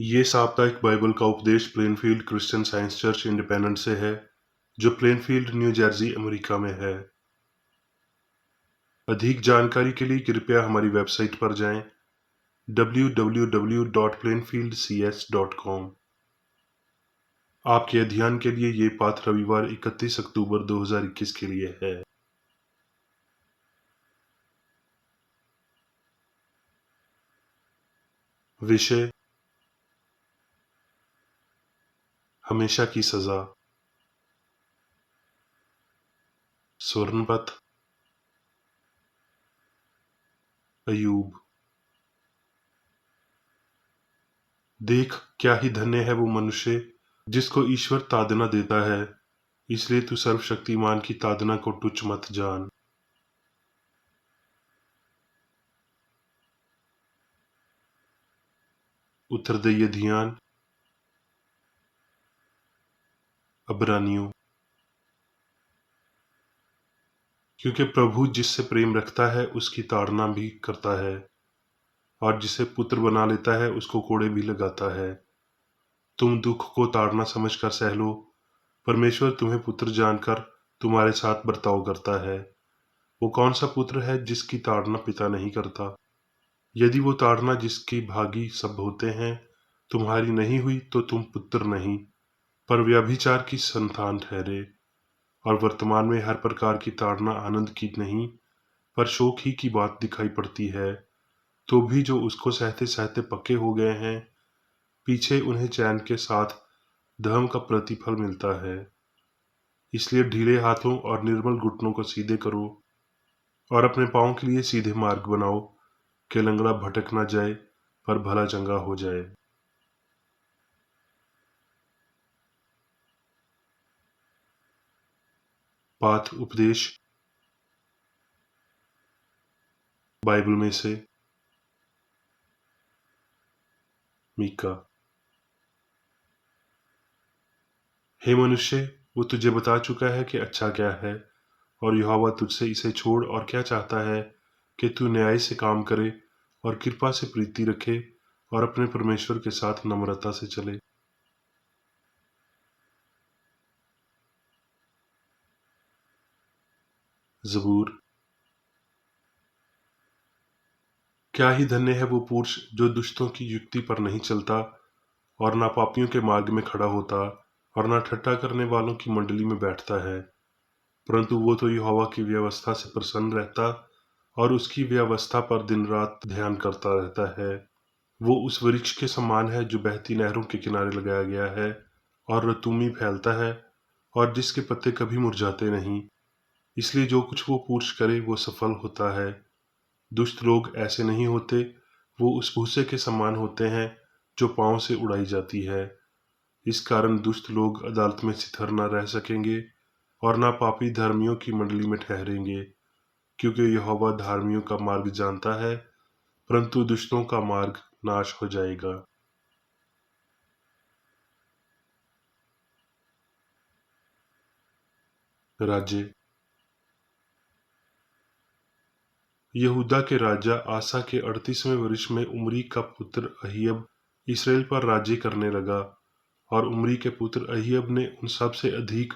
ये साप्ताहिक बाइबल का उपदेश Plainfield Christian science church independent से है, जो प्लेनफील्ड, न्यू जर्सी, अमेरिका में है। अधिक जानकारी के लिए कृपया हमारी वेबसाइट पर जाएं www.plainfieldcs.com। आपके अध्ययन के लिए ये पाठ रविवार 31 अक्टूबर 2021 के लिए है। विषय: हमेशा की सजा। स्वर्णपथ। अय्यूब। देख, क्या ही धन्य है वो मनुष्य जिसको ईश्वर ताड़ना देता है, इसलिए तू सर्वशक्तिमान की ताड़ना को तुच्छ मत जान। उत्तरदायी ध्यान। अब्रानियों। क्योंकि प्रभु जिससे प्रेम रखता है उसकी ताड़ना भी करता है, और जिसे पुत्र बना लेता है उसको कोड़े भी लगाता है। तुम दुख को ताड़ना समझकर सह लो, परमेश्वर तुम्हें पुत्र जानकर तुम्हारे साथ बर्ताव करता है। वो कौन सा पुत्र है जिसकी ताड़ना पिता नहीं करता? यदि वो ताड़ना जिसकी भागी सब होते हैं तुम्हारी नहीं हुई, तो तुम पुत्र नहीं, पर व्यभिचार की संतान ठहरे। और वर्तमान में हर प्रकार की ताड़ना आनंद की नहीं, पर शोक ही की बात दिखाई पड़ती है। तो भी जो उसको सहते सहते पक्के हो गए हैं, पीछे उन्हें चैन के साथ धर्म का प्रतिफल मिलता है। इसलिए ढीले हाथों और निर्मल घुटनों को सीधे करो, और अपने पाँव के लिए सीधे मार्ग बनाओ, कि लंगड़ा भटक न जाए, पर भला चंगा हो जाए। पाठ उपदेश बाइबल में से मीका। हे मनुष्य, वो तुझे बता चुका है कि अच्छा क्या है, और यहोवा तुझसे इसे छोड़ और क्या चाहता है, कि तू न्याय से काम करे और कृपा से प्रीति रखे और अपने परमेश्वर के साथ नम्रता से चले। जबूर। क्या ही धन्य है वो पुरुष जो दुष्टों की युक्ति पर नहीं चलता, और ना पापियों के मार्ग में खड़ा होता, और ना ठट्ठा करने वालों की मंडली में बैठता है, परंतु वो तो यहोवा की व्यवस्था से प्रसन्न रहता और उसकी व्यवस्था पर दिन रात ध्यान करता रहता है। वो उस वृक्ष के समान है जो बहती नहरों के किनारे लगाया गया है और रतूमी फैलता है, और जिसके पत्ते कभी मुरझाते नहीं। इसलिए जो कुछ वो पुरुष करे वो सफल होता है। दुष्ट लोग ऐसे नहीं होते, वो उस भूसे के समान होते हैं जो पांव से उड़ाई जाती है। इस कारण दुष्ट लोग अदालत में स्थिर न रह सकेंगे, और ना पापी धर्मियों की मंडली में ठहरेंगे। क्योंकि यहोवा धार्मियों का मार्ग जानता है, परंतु दुष्टों का मार्ग नाश हो जाएगा। राज्य। यहूदा के राजा आसा के 38वें वर्ष में उमरी का पुत्र अहियब इसराइल पर राज्य करने लगा। और उमरी के पुत्र अहियब ने उन सब से अधिक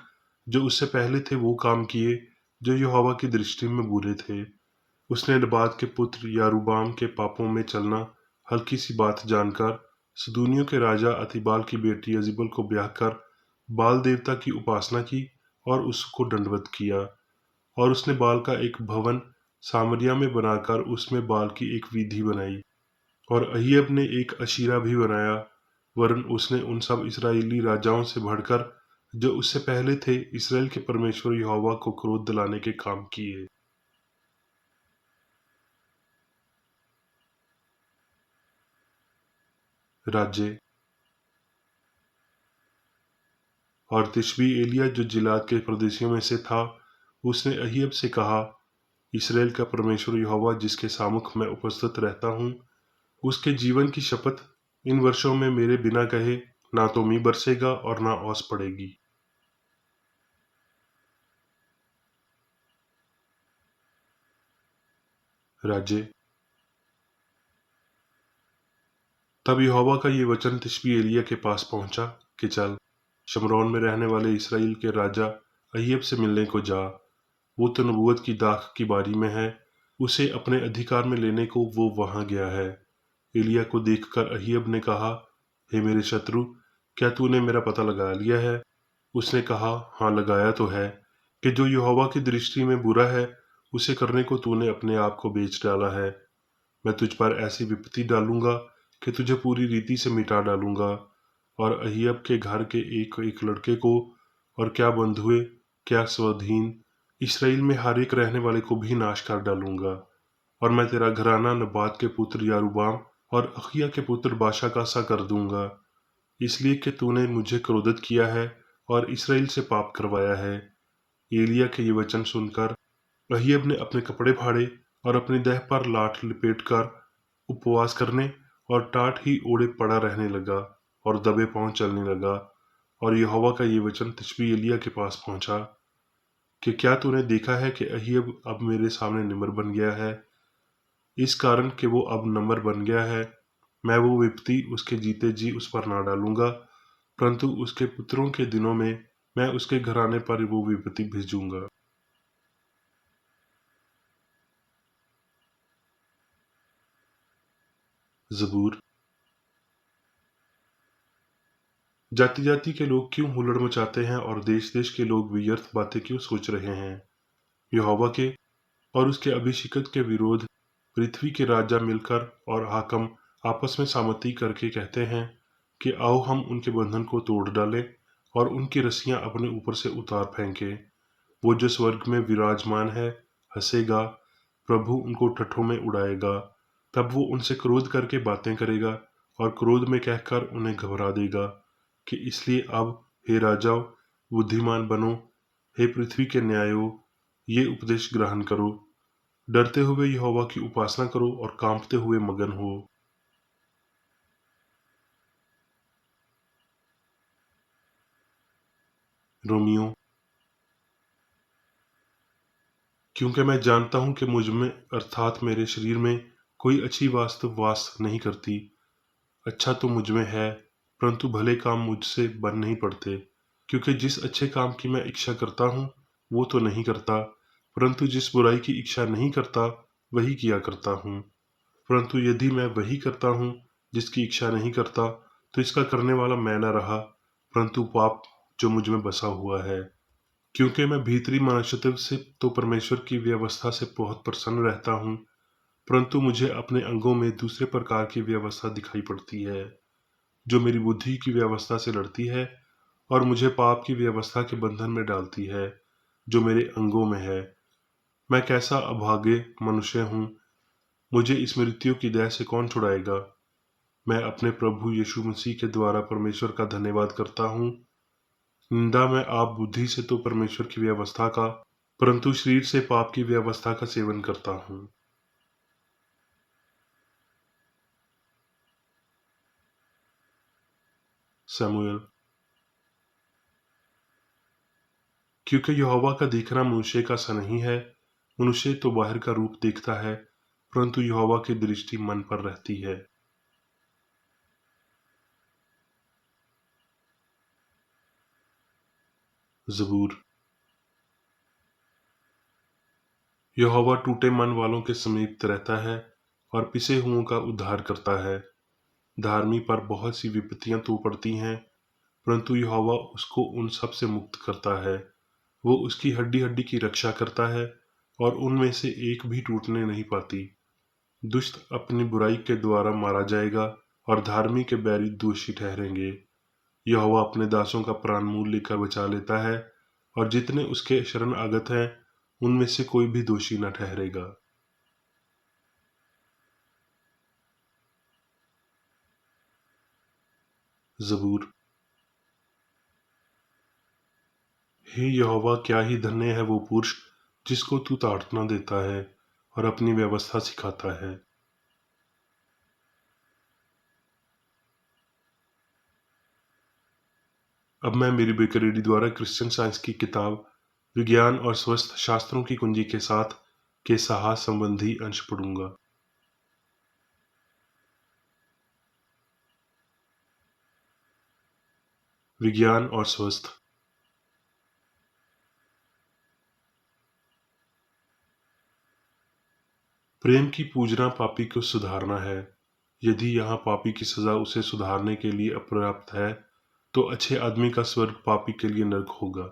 जो उससे पहले थे वो काम किए जो यहोवा की दृष्टि में बुरे थे। उसने नबात के पुत्र यारूबाम के पापों में चलना हल्की सी बात जानकर सदूनियों के राजा अतिबाल की बेटी यजीबल को ब्याह कर बाल देवता की उपासना की और उसको दंडवत किया। और उसने बाल का एक भवन सामरिया में बनाकर उसमें बाल की एक विधि बनाई। और अहियब ने एक अशीरा भी बनाया, वरन उसने उन सब इस्राएली राजाओं से बढ़कर जो उससे पहले थे इसराइल के परमेश्वर यहोवा को क्रोध दिलाने के काम किए। राज्य। और तिशबी एलिया जो जिलाद के प्रदेशियों में से था, उसने अहियब से कहा, इसराइल का परमेश्वर यहोवा जिसके सामुख मैं उपस्थित रहता हूँ, उसके जीवन की शपथ, इन वर्षों में मेरे बिना कहे ना तो मी बरसेगा और ना ओस पड़ेगी। राज्य। तब यहोवा का ये वचन तिशबी एलिय्याह के पास पहुंचा कि चल, शमरोन में रहने वाले इसराइल के राजा अय्यब से मिलने को जा। वो तो नबूवत की दाख की बारी में है, उसे अपने अधिकार में लेने को वो वहां गया है। एलिय्याह को देखकर अय्यब ने कहा, हे मेरे शत्रु, क्या तूने मेरा पता लगा लिया है? उसने कहा, हाँ लगाया तो है, कि जो यहोवा की दृष्टि में बुरा है उसे करने को तूने अपने आप को बेच डाला है। मैं तुझ पर ऐसी विपत्ति डालूंगा कि तुझे पूरी रीति से मिटा डालूंगा, और अहियब के घर के एक एक लड़के को, और क्या बंधुए क्या स्वाधीन, इसराइल में हर एक रहने वाले को भी नाश कर डालूंगा। और मैं तेरा घराना नबात के पुत्र यारूबाम और अखिया के पुत्र बाशा का सा कर दूंगा, इसलिए कि तूने मुझे क्रोधित किया है और इसराइल से पाप करवाया है। एलिय्याह के ये वचन सुनकर अहियब ने अपने कपड़े फाड़े और अपनी देह पर लाठ लपेटकर उपवास करने और टाट ही ओढ़े पड़ा रहने लगा और दबे पांव चलने लगा। और यहोवा का ये वचन तिशबी एलिय्याह के पास पहुंचा कि क्या तूने देखा है कि अहियब अब मेरे सामने निमर बन गया है? इस कारण कि वो अब नम्र बन गया है, मैं वो विपत्ति उसके जीते जी उस पर ना डालूंगा, परंतु उसके पुत्रों के दिनों में मैं उसके घराने पर वो विपत्ति भेजूंगा। जबूर। जाति जाति के लोग क्यों हुल्लड़ मचाते हैं और देश देश के लोग व्यर्थ बातें क्यों सोच रहे हैं? यहोवा के और उसके अभिषिक्त के विरोध पृथ्वी के राजा मिलकर और हाकम आपस में सामती करके कहते हैं कि आओ हम उनके बंधन को तोड़ डालें और उनकी रस्सियां अपने ऊपर से उतार फेंकें। वो जो स्वर्ग में विराजमान है हंसेगा, प्रभु उनको ठट्ठों में उड़ाएगा। तब वो उनसे क्रोध करके बातें करेगा और क्रोध में कहकर उन्हें घबरा देगा कि इसलिए अब हे राजाओं बुद्धिमान बनो, हे पृथ्वी के न्यायों ये उपदेश ग्रहण करो। डरते हुए यहोवा की उपासना करो और कांपते हुए मगन हो। रोमियो। क्योंकि मैं जानता हूं कि मुझ में अर्थात मेरे शरीर में कोई अच्छी वास्तव वास नहीं करती। अच्छा तो मुझ में है, परंतु भले काम मुझसे बन नहीं पड़ते। क्योंकि जिस अच्छे काम की मैं इच्छा करता हूँ वो तो नहीं करता, परंतु जिस बुराई की इच्छा नहीं करता वही किया करता हूँ। परंतु यदि मैं वही करता हूँ जिसकी इच्छा नहीं करता, तो इसका करने वाला मैं न रहा, परंतु पाप जो मुझ में बसा हुआ है। क्योंकि मैं भीतरी मनुष्यत्व से तो परमेश्वर की व्यवस्था से बहुत प्रसन्न रहता हूँ, परंतु मुझे अपने अंगों में दूसरे प्रकार की व्यवस्था दिखाई पड़ती है, जो मेरी बुद्धि की व्यवस्था से लड़ती है और मुझे पाप की व्यवस्था के बंधन में डालती है, जो मेरे अंगों में है। मैं कैसा अभागे मनुष्य हूँ, मुझे इस मृत्यु की दह से कौन छुड़ाएगा? मैं अपने प्रभु यीशु मसीह के द्वारा परमेश्वर का धन्यवाद करता हूँ। निंदा में आप बुद्धि से तो परमेश्वर की व्यवस्था का, परंतु शरीर से पाप की व्यवस्था का सेवन करता हूँ। शमूएल। क्योंकि यहोवा का देखना मनुष्य का सा नहीं है, मनुष्य तो बाहर का रूप देखता है, परंतु यहोवा की दृष्टि मन पर रहती है। जबूर। यहोवा टूटे मन वालों के समीप रहता है और पिसे हुओं का उद्धार करता है। धार्मी पर बहुत सी विपत्तियां तो पड़ती हैं, परंतु यहोवा उसको उन सब से मुक्त करता है। वो उसकी हड्डी हड्डी की रक्षा करता है और उनमें से एक भी टूटने नहीं पाती। दुष्ट अपनी बुराई के द्वारा मारा जाएगा और धार्मिक के बैरी दोषी ठहरेंगे। यहोवा अपने दासों का प्राण मूल लेकर बचा लेता है, और जितने उसके शरण आगत हैं उनमें से कोई भी दोषी न ठहरेगा। जबूर। हे यहोवा, क्या ही धन्य है वो पुरुष जिसको तू ताड़ना देता है और अपनी व्यवस्था सिखाता है। अब मैं मेरी बेकरेडी द्वारा क्रिश्चियन साइंस की किताब विज्ञान और स्वस्थ शास्त्रों की कुंजी के साथ के साहस संबंधी अंश पढ़ूंगा। विज्ञान और स्वस्थ। प्रेम की पूजना पापी को सुधारना है। यदि यहाँ पापी की सजा उसे सुधारने के लिए अपर्याप्त है, तो अच्छे आदमी का स्वर्ग पापी के लिए नर्क होगा।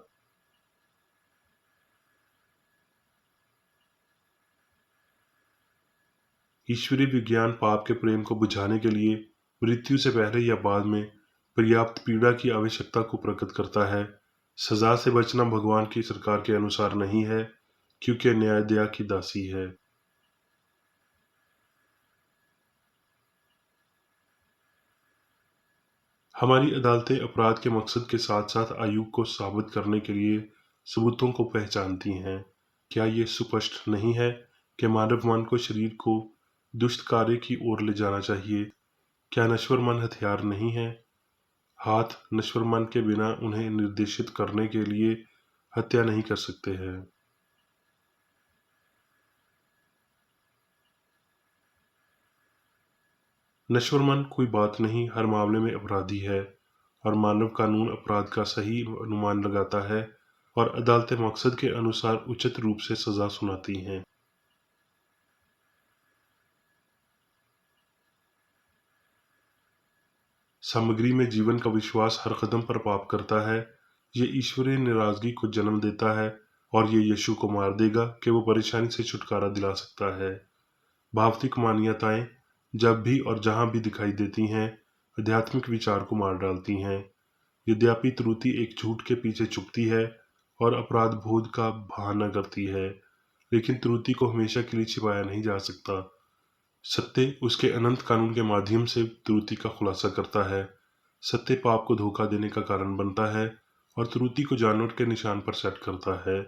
ईश्वरीय विज्ञान पाप के प्रेम को बुझाने के लिए मृत्यु से पहले या बाद में पर्याप्त पीड़ा की आवश्यकता को प्रकट करता है। सजा से बचना भगवान की सरकार के अनुसार नहीं है, क्योंकि न्याय दया की दासी है। हमारी अदालतें अपराध के मकसद के साथ साथ आयु को साबित करने के लिए सबूतों को पहचानती हैं। क्या ये सुस्पष्ट नहीं है कि मानव मन को शरीर को दुष्ट कार्य की ओर ले जाना चाहिए? क्या नश्वर मन हथियार नहीं है? हाथ नश्वर मन के बिना उन्हें निर्देशित करने के लिए हत्या नहीं कर सकते हैं। नश्वर मन कोई बात नहीं, हर मामले में अपराधी है, और मानव कानून अपराध का सही अनुमान लगाता है और अदालतें मकसद के अनुसार उचित रूप से सजा सुनाती हैं। सामग्री में जीवन का विश्वास हर कदम पर पाप करता है। ये ईश्वरीय नाराजगी को जन्म देता है, और ये यीशु को मार देगा कि वो परेशानी से छुटकारा दिला सकता है। भावतिक मान्यताएं जब भी और जहां भी दिखाई देती हैं, आध्यात्मिक विचार को मार डालती हैं। यद्यपि त्रुटि एक झूठ के पीछे छुपती है और अपराध बोध का बहाना करती है, लेकिन त्रुटि को हमेशा के लिए छिपाया नहीं जा सकता। सत्य उसके अनंत कानून के माध्यम से त्रुटि का खुलासा करता है। सत्य पाप को धोखा देने का कारण बनता है और त्रुटि को जानवर के निशान पर सेट करता है,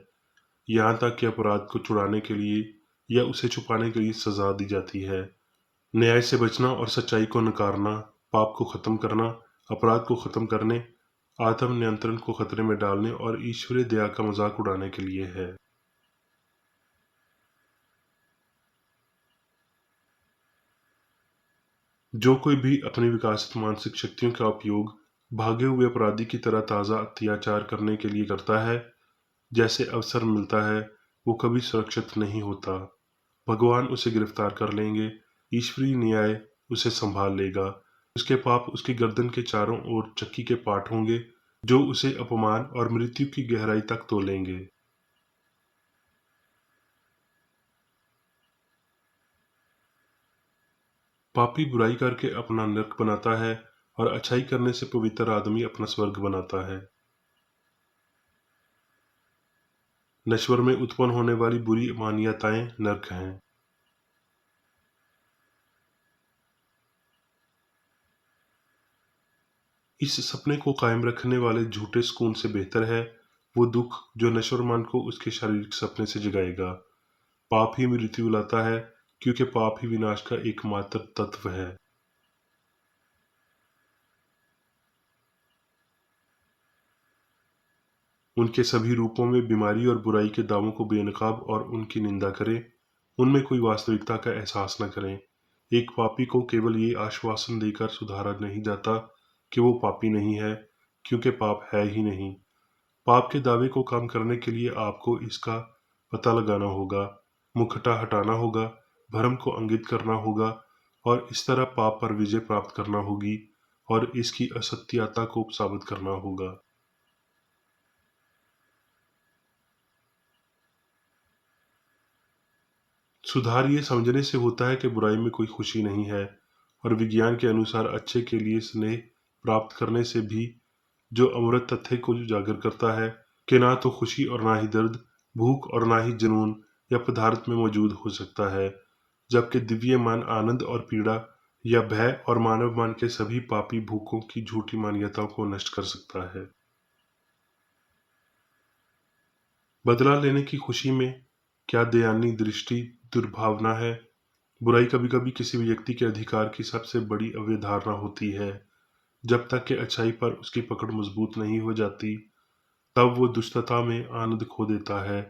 यहाँ तक कि अपराध को छुड़ाने के लिए या उसे छुपाने के लिए सजा दी जाती है। न्याय से बचना और सच्चाई को नकारना, पाप को खत्म करना, अपराध को खत्म करने, आत्म नियंत्रण को खतरे में डालने और ईश्वरीय दया का मजाक उड़ाने के लिए है। जो कोई भी अपनी विकसित मानसिक शक्तियों का उपयोग भागे हुए अपराधी की तरह ताज़ा अत्याचार करने के लिए करता है, जैसे अवसर मिलता है, वो कभी सुरक्षित नहीं होता। भगवान उसे गिरफ्तार कर लेंगे, ईश्वरीय न्याय उसे संभाल लेगा। उसके पाप उसकी गर्दन के चारों ओर चक्की के पाठ होंगे, जो उसे अपमान और मृत्यु की गहराई तक तोलेंगे। पापी बुराई करके अपना नरक बनाता है, और अच्छाई करने से पवित्र आदमी अपना स्वर्ग बनाता है। नश्वर में उत्पन्न होने वाली बुरी मान्यताएं नरक हैं। इस सपने को कायम रखने वाले झूठे सुकून से बेहतर है वो दुख जो नश्वर मन को उसके शारीरिक सपने से जगाएगा। पाप ही मृत्यु लाता है, क्योंकि पाप ही विनाश का एकमात्र तत्व है। उनके सभी रूपों में बीमारी और बुराई के दावों को बेनकाब और उनकी निंदा करें, उनमें कोई वास्तविकता का एहसास न करें। एक पापी को केवल ये आश्वासन देकर सुधारा नहीं जाता कि वो पापी नहीं है, क्योंकि पाप है ही नहीं। पाप के दावे को कम करने के लिए आपको इसका पता लगाना होगा, मुखटा हटाना होगा, भ्रम को इंगित करना होगा, और इस तरह पाप पर विजय प्राप्त करना होगी और इसकी असत्यता को साबित करना होगा। सुधार ये समझने से होता है कि बुराई में कोई खुशी नहीं है, और विज्ञान के अनुसार अच्छे के लिए स्नेह प्राप्त करने से भी, जो अमृत तथ्य को उजागर करता है कि ना तो खुशी और ना ही दर्द, भूख और ना ही जुनून या पदार्थ में मौजूद हो सकता है, जबकि दिव्य मन आनंद और पीड़ा या भय और मानव मन के सभी पापी भूखों की झूठी मान्यताओं को नष्ट कर सकता है। बदला लेने की खुशी में क्या दयानी दृष्टि दुर्भावना है। बुराई कभी कभी किसी व्यक्ति के अधिकार की सबसे बड़ी अवधारणा होती है। जब तक कि अच्छाई पर उसकी पकड़ मजबूत नहीं हो जाती, तब वो दुष्टता में आनंद खो देता है,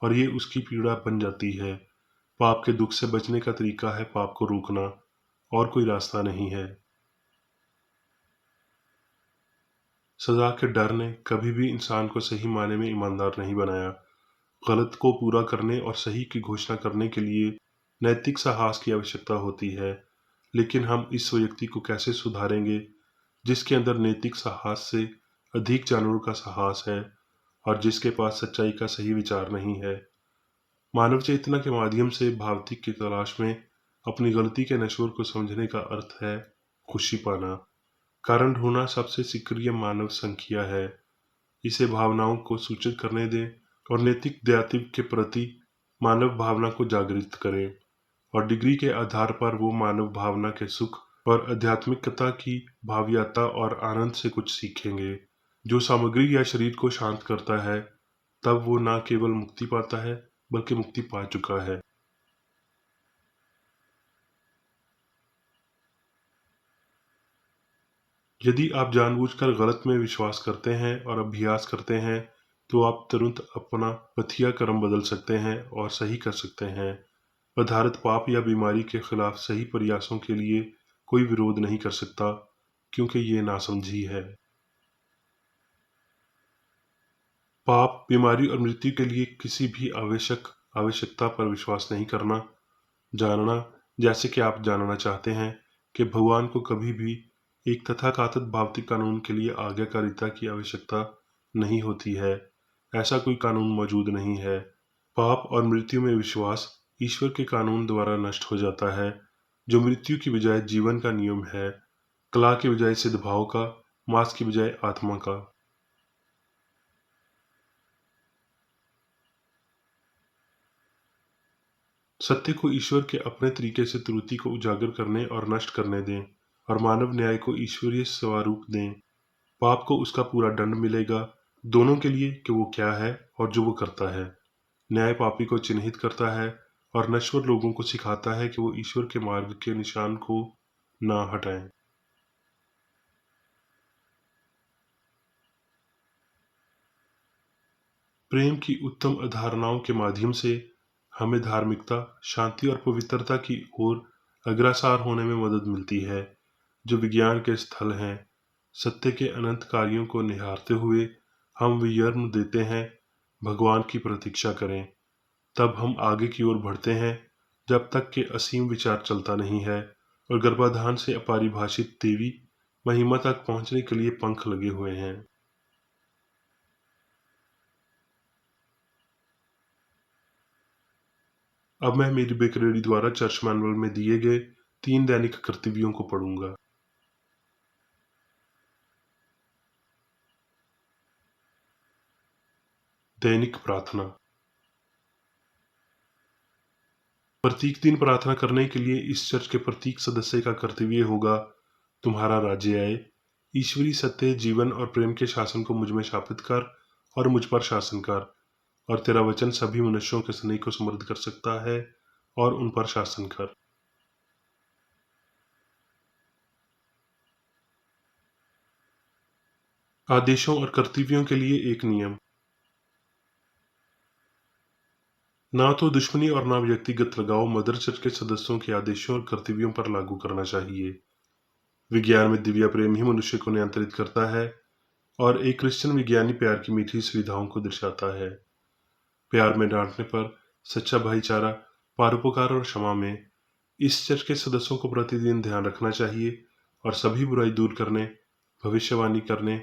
और ये उसकी पीड़ा बन जाती है। पाप के दुख से बचने का तरीका है पाप को रोकना, और कोई रास्ता नहीं है। सजा के डर ने कभी भी इंसान को सही मायने में ईमानदार नहीं बनाया। गलत को पूरा करने और सही की घोषणा करने के लिए नैतिक साहस की आवश्यकता होती है। लेकिन हम इस व्यक्ति को कैसे सुधारेंगे जिसके अंदर नैतिक साहस से अधिक जानवरों का साहस है और जिसके पास सच्चाई का सही विचार नहीं है। मानव चेतना के माध्यम से भावतिक की तलाश में अपनी गलती के नश्वर को समझने का अर्थ है खुशी पाना। कारण ढूंढना सबसे सक्रिय मानव संख्या है। इसे भावनाओं को सूचित करने दें और नैतिक दायित्व के प्रति मानव भावना को जागृत करें, और डिग्री के आधार पर वो मानव भावना के सुख और आध्यात्मिकता की भाव्यता और आनंद से कुछ सीखेंगे। जो सामग्री या शरीर को शांत करता है, तब वो न केवल मुक्ति पाता है बल्कि मुक्ति पा चुका है। यदि आप जानबूझकर गलत में विश्वास करते हैं और अभ्यास करते हैं, तो आप तुरंत अपना पथिया कर्म बदल सकते हैं और सही कर सकते हैं। पदार्थ पाप या बीमारी के खिलाफ सही प्रयासों के लिए कोई विरोध नहीं कर सकता, क्योंकि ये नासमझी है। पाप, बीमारी और मृत्यु के लिए किसी भी आवश्यकता पर विश्वास नहीं करना। जानना, जैसे कि आप जानना चाहते हैं कि भगवान को कभी भी एक तथाकथित भौतिक कानून के लिए आज्ञाकारिता की आवश्यकता नहीं होती है। ऐसा कोई कानून मौजूद नहीं है। पाप और मृत्यु में विश्वास ईश्वर के कानून द्वारा नष्ट हो जाता है, जो मृत्यु की बजाय जीवन का नियम है, कला की बजाय सिद्धभाव का, मांस की बजाय आत्मा का। सत्य को ईश्वर के अपने तरीके से त्रुटि को उजागर करने और नष्ट करने दें, और मानव न्याय को ईश्वरीय स्वरूप दें। पाप को उसका पूरा दंड मिलेगा, दोनों के लिए कि वो क्या है और जो वो करता है। न्याय पापी को चिन्हित करता है और नश्वर लोगों को सिखाता है कि वो ईश्वर के मार्ग के निशान को ना हटाएं। प्रेम की उत्तम अवधारणाओं के माध्यम से हमें धार्मिकता, शांति और पवित्रता की ओर अग्रसर होने में मदद मिलती है, जो विज्ञान के स्थल हैं। सत्य के अनंत कार्यों को निहारते हुए हम वियर्म देते हैं, भगवान की प्रतीक्षा करें। तब हम आगे की ओर बढ़ते हैं, जब तक कि असीम विचार चलता नहीं है और गर्भाधान से अपरिभाषित देवी महिमा तक पहुंचने के लिए पंख लगे हुए हैं। अब मैं मेरी बेकरेडी द्वारा चर्च मैनुअल में दिए गए 3 दैनिक कर्तव्यों को पढ़ूंगा। दैनिक प्रार्थना। प्रत्येक दिन प्रार्थना करने के लिए इस चर्च के प्रत्येक सदस्य का कर्तव्य होगा, तुम्हारा राज्य आए, ईश्वरीय सत्य, जीवन और प्रेम के शासन को मुझ में स्थापित कर और मुझ पर शासन कर, और तेरा वचन सभी मनुष्यों के स्नेह को समृद्ध कर सकता है और उन पर शासन कर। आदेशों और कर्तव्यों के लिए एक नियम। ना तो दुश्मनी और ना व्यक्तिगत लगाव मदर चर्च के सदस्यों के आदेशों और कर्तव्यों पर लागू करना चाहिए। विज्ञान में दिव्य प्रेम ही मनुष्य को नियंत्रित करता है और एक क्रिश्चियन विज्ञानी प्यार की मीठी सुविधाओं को दर्शाता है। प्यार में डांटने पर, सच्चा भाईचारा, परोपकार और क्षमा में। इस चर्च के सदस्यों को प्रतिदिन ध्यान रखना चाहिए और सभी बुराई दूर करने, भविष्यवाणी करने,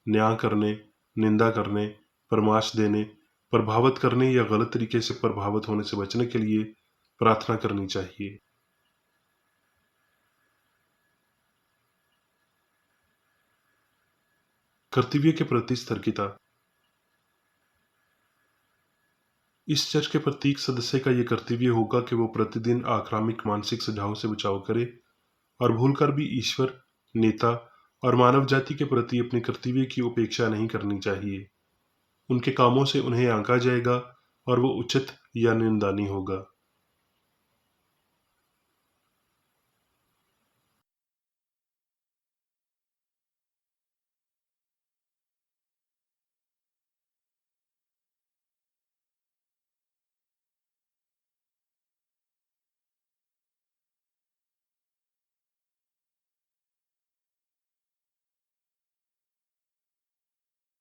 न्याय करने, निंदा करने, परामर्श देने, प्रभावित करने या गलत तरीके से प्रभावित होने से बचने के लिए प्रार्थना करनी चाहिए। कर्तव्य के प्रति सतर्कता। इस चर्च के प्रत्येक सदस्य का यह कर्तव्य होगा कि वो प्रतिदिन आक्रामक मानसिक सुझाव से बचाव करे और भूलकर भी ईश्वर, नेता और मानव जाति के प्रति अपने कर्तव्य की उपेक्षा नहीं करनी चाहिए। उनके कामों से उन्हें आंका जाएगा और वो उचित या निंदनीय होगा।